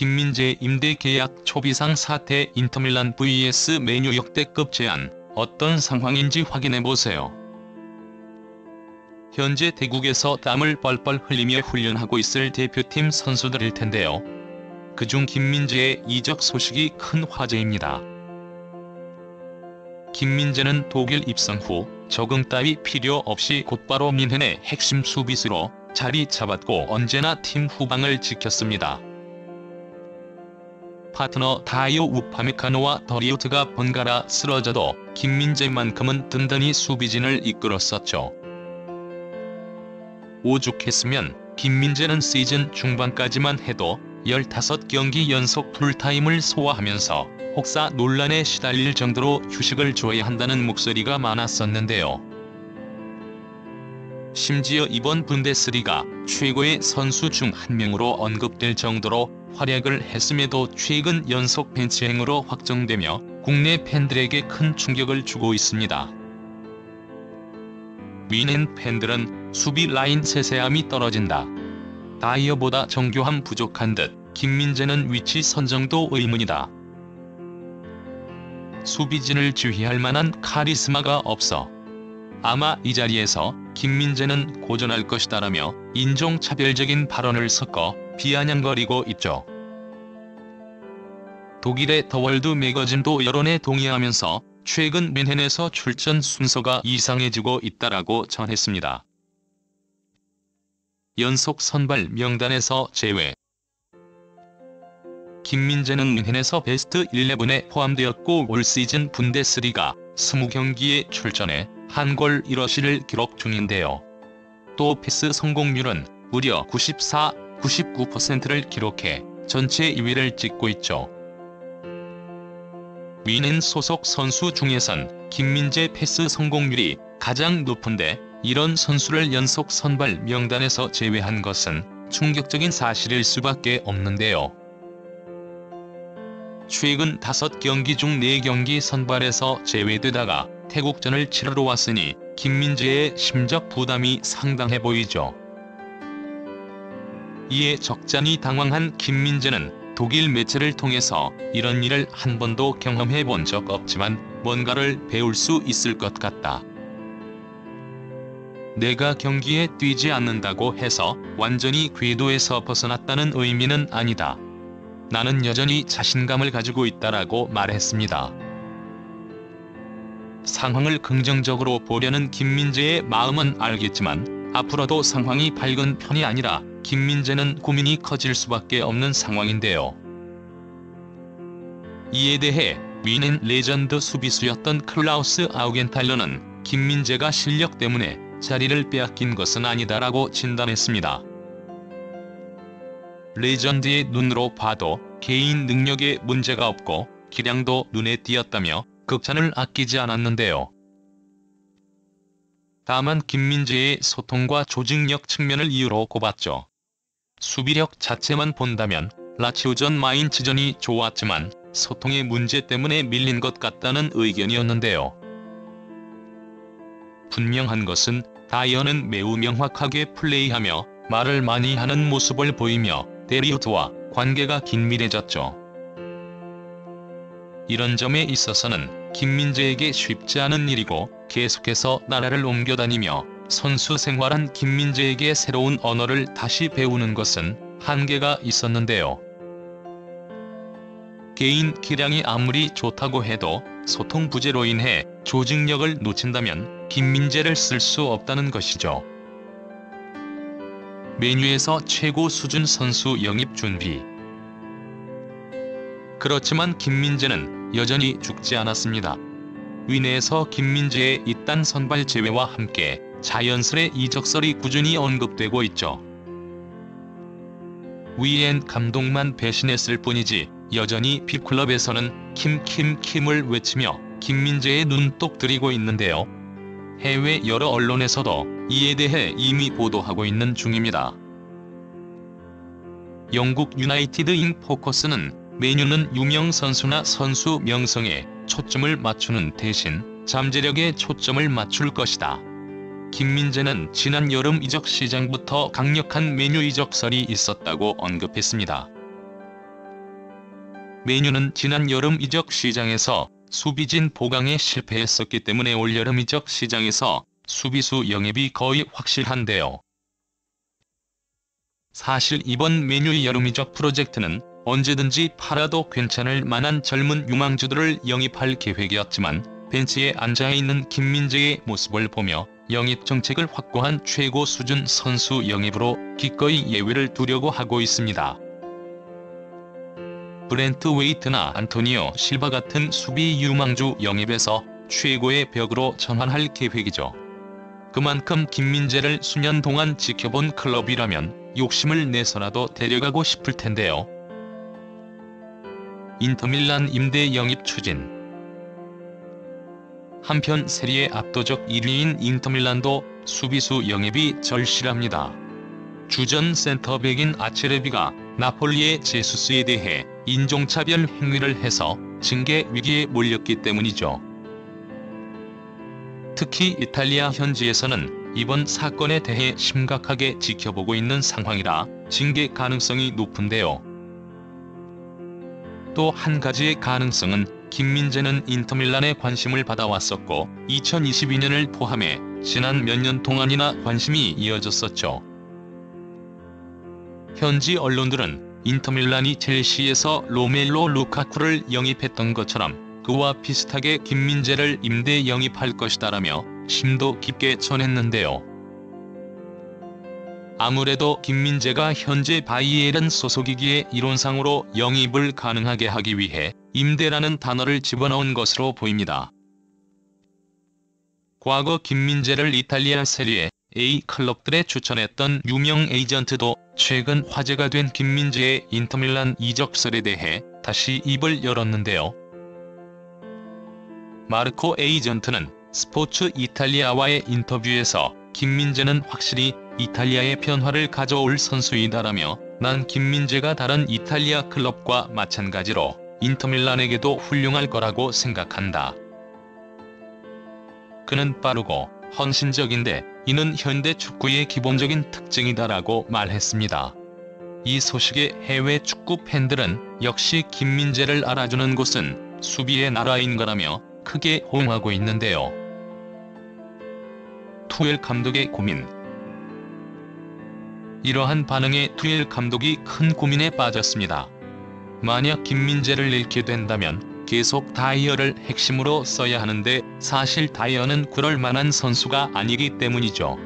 김민재 임대 계약 초비상 사태 인터밀란 vs 메뉴 역대급 제안, 어떤 상황인지 확인해보세요. 현재 대국에서 땀을 뻘뻘 흘리며 훈련하고 있을 대표팀 선수들일 텐데요. 그중 김민재의 이적 소식이 큰 화제입니다. 김민재는 독일 입성 후 적응 따위 필요 없이 곧바로 뮌헨의 핵심 수비수로 자리 잡았고 언제나 팀 후방을 지켰습니다. 파트너 다이오 우파메카노와 더리우트가 번갈아 쓰러져도 김민재만큼은 든든히 수비진을 이끌었었죠. 오죽했으면 김민재는 시즌 중반까지만 해도 15경기 연속 풀타임을 소화하면서 혹사 논란에 시달릴 정도로 휴식을 줘야 한다는 목소리가 많았었는데요. 심지어 이번 분데스리가 최고의 선수 중 한 명으로 언급될 정도로 활약을 했음에도 최근 연속 벤치행으로 확정되며 국내 팬들에게 큰 충격을 주고 있습니다. 뮌헨 팬들은 수비 라인 세세함이 떨어진다. 다이어보다 정교함 부족한 듯 김민재는 위치 선정도 의문이다. 수비진을 지휘할 만한 카리스마가 없어. 아마 이 자리에서 김민재는 고전할 것이다라며 인종차별적인 발언을 섞어 비아냥거리고 있죠. 독일의 더월드 매거진도 여론에 동의하면서 최근 뮌헨에서 출전 순서가 이상해지고 있다라고 전했습니다. 연속 선발 명단에서 제외. 김민재는 뮌헨에서 베스트 11에 포함되었고 올 시즌 분데스리가 20경기에 출전해 한 골 1어시를 기록 중인데요. 또 패스 성공률은 무려 94, 99%를 기록해 전체 2위를 찍고 있죠. 뮌헨 소속 선수 중에선 김민재 패스 성공률이 가장 높은데 이런 선수를 연속 선발 명단에서 제외한 것은 충격적인 사실일 수밖에 없는데요. 최근 5경기 중 4경기 선발에서 제외되다가 태국전을 치르러 왔으니 김민재의 심적 부담이 상당해 보이죠. 이에 적잖이 당황한 김민재는 독일 매체를 통해서 이런 일을 한 번도 경험해 본 적 없지만 뭔가를 배울 수 있을 것 같다. 내가 경기에 뛰지 않는다고 해서 완전히 궤도에서 벗어났다는 의미는 아니다. 나는 여전히 자신감을 가지고 있다라고 말했습니다. 상황을 긍정적으로 보려는 김민재의 마음은 알겠지만 앞으로도 상황이 밝은 편이 아니라 김민재는 고민이 커질 수밖에 없는 상황인데요. 이에 대해 뮌헨 레전드 수비수였던 클라우스 아우겐탈러는 김민재가 실력 때문에 자리를 빼앗긴 것은 아니다라고 진단했습니다. 레전드의 눈으로 봐도 개인 능력에 문제가 없고 기량도 눈에 띄었다며 극찬을 아끼지 않았는데요. 다만 김민재의 소통과 조직력 측면을 이유로 꼽았죠. 수비력 자체만 본다면 라치오전 마인츠전이 좋았지만 소통의 문제 때문에 밀린 것 같다는 의견이었는데요. 분명한 것은 다이어는 매우 명확하게 플레이하며 말을 많이 하는 모습을 보이며 데리우트와 관계가 긴밀해졌죠. 이런 점에 있어서는 김민재에게 쉽지 않은 일이고 계속해서 나라를 옮겨다니며 선수 생활한 김민재에게 새로운 언어를 다시 배우는 것은 한계가 있었는데요. 개인 기량이 아무리 좋다고 해도 소통 부재로 인해 조직력을 놓친다면 김민재를 쓸 수 없다는 것이죠. 메뉴에서 최고 수준 선수 영입 준비. 그렇지만 김민재는 여전히 죽지 않았습니다. 뮌헨에서 김민재의 잇단 선발 제외와 함께 자연스레 이적설이 꾸준히 언급되고 있죠. 뮌헨 감독만 배신했을 뿐이지 여전히 빅클럽에서는 킴을 외치며 김민재의 눈독 들이고 있는데요. 해외 여러 언론에서도 이에 대해 이미 보도하고 있는 중입니다. 영국 유나이티드 인 포커스는 메뉴는 유명 선수나 선수 명성에 초점을 맞추는 대신 잠재력에 초점을 맞출 것이다. 김민재는 지난 여름 이적 시장부터 강력한 메뉴 이적설이 있었다고 언급했습니다. 메뉴는 지난 여름 이적 시장에서 수비진 보강에 실패했었기 때문에 올여름 이적 시장에서 수비수 영입이 거의 확실한데요. 사실 이번 메뉴 여름 이적 프로젝트는 언제든지 팔아도 괜찮을 만한 젊은 유망주들을 영입할 계획이었지만 벤치에 앉아있는 김민재의 모습을 보며 영입 정책을 확고한 최고 수준 선수 영입으로 기꺼이 예외를 두려고 하고 있습니다. 브렌트 웨이트나 안토니오 실바 같은 수비 유망주 영입에서 최고의 벽으로 전환할 계획이죠. 그만큼 김민재를 수년 동안 지켜본 클럽이라면 욕심을 내서라도 데려가고 싶을 텐데요. 인터밀란 임대 영입 추진. 한편 세리에 압도적 1위인 인터밀란도 수비수 영입이 절실합니다. 주전 센터백인 아체르비가 나폴리의 제수스에 대해 인종차별 행위를 해서 징계 위기에 몰렸기 때문이죠. 특히 이탈리아 현지에서는 이번 사건에 대해 심각하게 지켜보고 있는 상황이라 징계 가능성이 높은데요. 또 한 가지의 가능성은 김민재는 인터밀란에 관심을 받아왔었고 2022년을 포함해 지난 몇 년 동안이나 관심이 이어졌었죠. 현지 언론들은 인터밀란이 첼시에서 로멜로 루카쿠를 영입했던 것처럼 그와 비슷하게 김민재를 임대 영입할 것이다라며 심도 깊게 전했는데요. 아무래도 김민재가 현재 바이에른 소속이기에 이론상으로 영입을 가능하게 하기 위해 임대라는 단어를 집어넣은 것으로 보입니다. 과거 김민재를 이탈리아 세리에 A 클럽들에 추천했던 유명 에이전트도 최근 화제가 된 김민재의 인터밀란 이적설에 대해 다시 입을 열었는데요. 마르코 에이전트는 스포츠 이탈리아와의 인터뷰에서 김민재는 확실히 이탈리아의 변화를 가져올 선수이다라며 난 김민재가 다른 이탈리아 클럽과 마찬가지로 인터밀란에게도 훌륭할 거라고 생각한다. 그는 빠르고 헌신적인데 이는 현대 축구의 기본적인 특징이다라고 말했습니다. 이 소식에 해외 축구 팬들은 역시 김민재를 알아주는 곳은 수비의 나라인 거라며 크게 호응하고 있는데요. 투엘 감독의 고민. 이러한 반응에 투엘 감독이 큰 고민에 빠졌습니다. 만약 김민재를 잃게 된다면 계속 다이어를 핵심으로 써야 하는데 사실 다이어는 그럴 만한 선수가 아니기 때문이죠.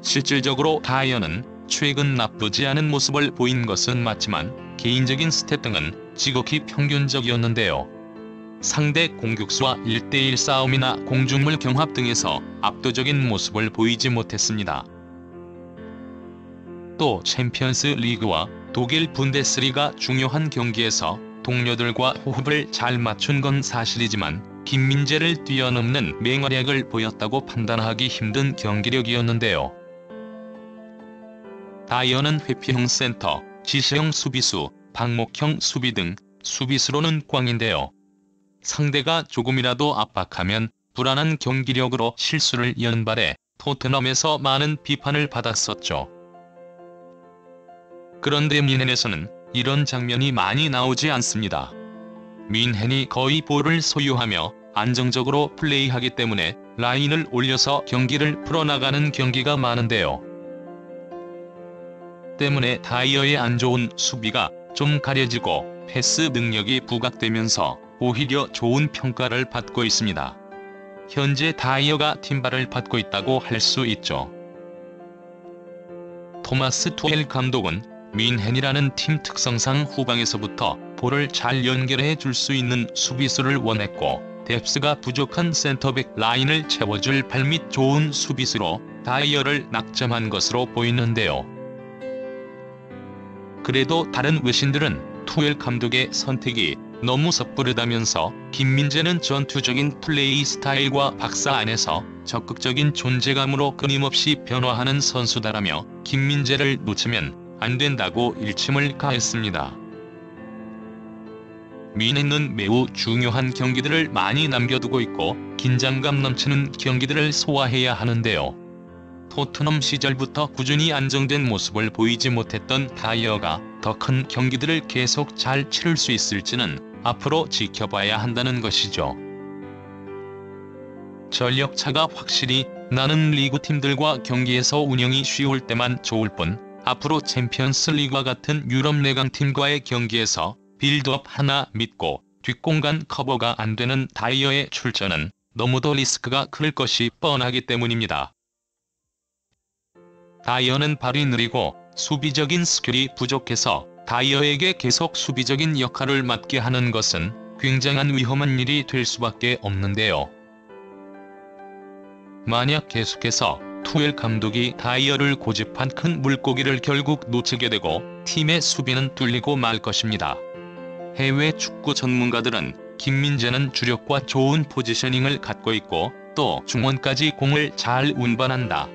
실질적으로 다이어는 최근 나쁘지 않은 모습을 보인 것은 맞지만 개인적인 스탯 등은 지극히 평균적이었는데요. 상대 공격수와 1대1 싸움이나 공중물 경합 등에서 압도적인 모습을 보이지 못했습니다. 또 챔피언스 리그와 독일 분데스리가 중요한 경기에서 동료들과 호흡을 잘 맞춘 건 사실이지만 김민재를 뛰어넘는 맹활약을 보였다고 판단하기 힘든 경기력이었는데요. 다이어는 회피형 센터, 지시형 수비수, 방목형 수비 등 수비수로는 꽝인데요. 상대가 조금이라도 압박하면 불안한 경기력으로 실수를 연발해 토트넘에서 많은 비판을 받았었죠. 그런데 뮌헨에서는 이런 장면이 많이 나오지 않습니다. 뮌헨이 거의 볼을 소유하며 안정적으로 플레이하기 때문에 라인을 올려서 경기를 풀어나가는 경기가 많은데요. 때문에 다이어의 안 좋은 수비가 좀 가려지고 패스 능력이 부각되면서 오히려 좋은 평가를 받고 있습니다. 현재 다이어가 팀발을 받고 있다고 할 수 있죠. 토마스 투엘 감독은 뮌헨이라는 팀 특성상 후방에서부터 볼을 잘 연결해 줄 수 있는 수비수를 원했고 뎁스가 부족한 센터백 라인을 채워줄 발밑 좋은 수비수로 다이어를 낙점한 것으로 보이는데요. 그래도 다른 외신들은 투엘 감독의 선택이 너무 섣부르다면서 김민재는 전투적인 플레이 스타일과 박사 안에서 적극적인 존재감으로 끊임없이 변화하는 선수다라며 김민재를 놓치면 안 된다고 일침을 가했습니다. 뮌헨은 매우 중요한 경기들을 많이 남겨두고 있고 긴장감 넘치는 경기들을 소화해야 하는데요. 토트넘 시절부터 꾸준히 안정된 모습을 보이지 못했던 다이어가 더 큰 경기들을 계속 잘 치를 수 있을지는 앞으로 지켜봐야 한다는 것이죠. 전력차가 확실히 나는 리그 팀들과 경기에서 운영이 쉬울 때만 좋을 뿐, 앞으로 챔피언스 리그와 같은 유럽 내강 팀과의 경기에서 빌드업 하나 믿고 뒷공간 커버가 안 되는 다이어의 출전은 너무도 리스크가 클 것이 뻔하기 때문입니다. 다이어는 발이 느리고 수비적인 스킬이 부족해서 다이어에게 계속 수비적인 역할을 맡게 하는 것은 굉장한 위험한 일이 될 수밖에 없는데요. 만약 계속해서 투엘 감독이 다이어를 고집한 큰 물고기를 결국 놓치게 되고 팀의 수비는 뚫리고 말 것입니다. 해외 축구 전문가들은 김민재는 주력과 좋은 포지셔닝을 갖고 있고 또 중원까지 공을 잘 운반한다.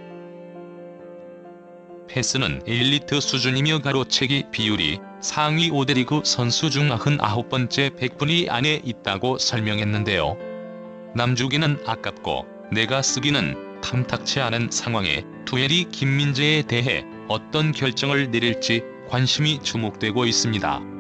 패스는 엘리트 수준이며 가로채기 비율이 상위 5대 리그 선수 중 99번째 100분위 안에 있다고 설명했는데요. 남주기는 아깝고 내가 쓰기는 탐탁치 않은 상황에 투엘이 김민재에 대해 어떤 결정을 내릴지 관심이 주목되고 있습니다.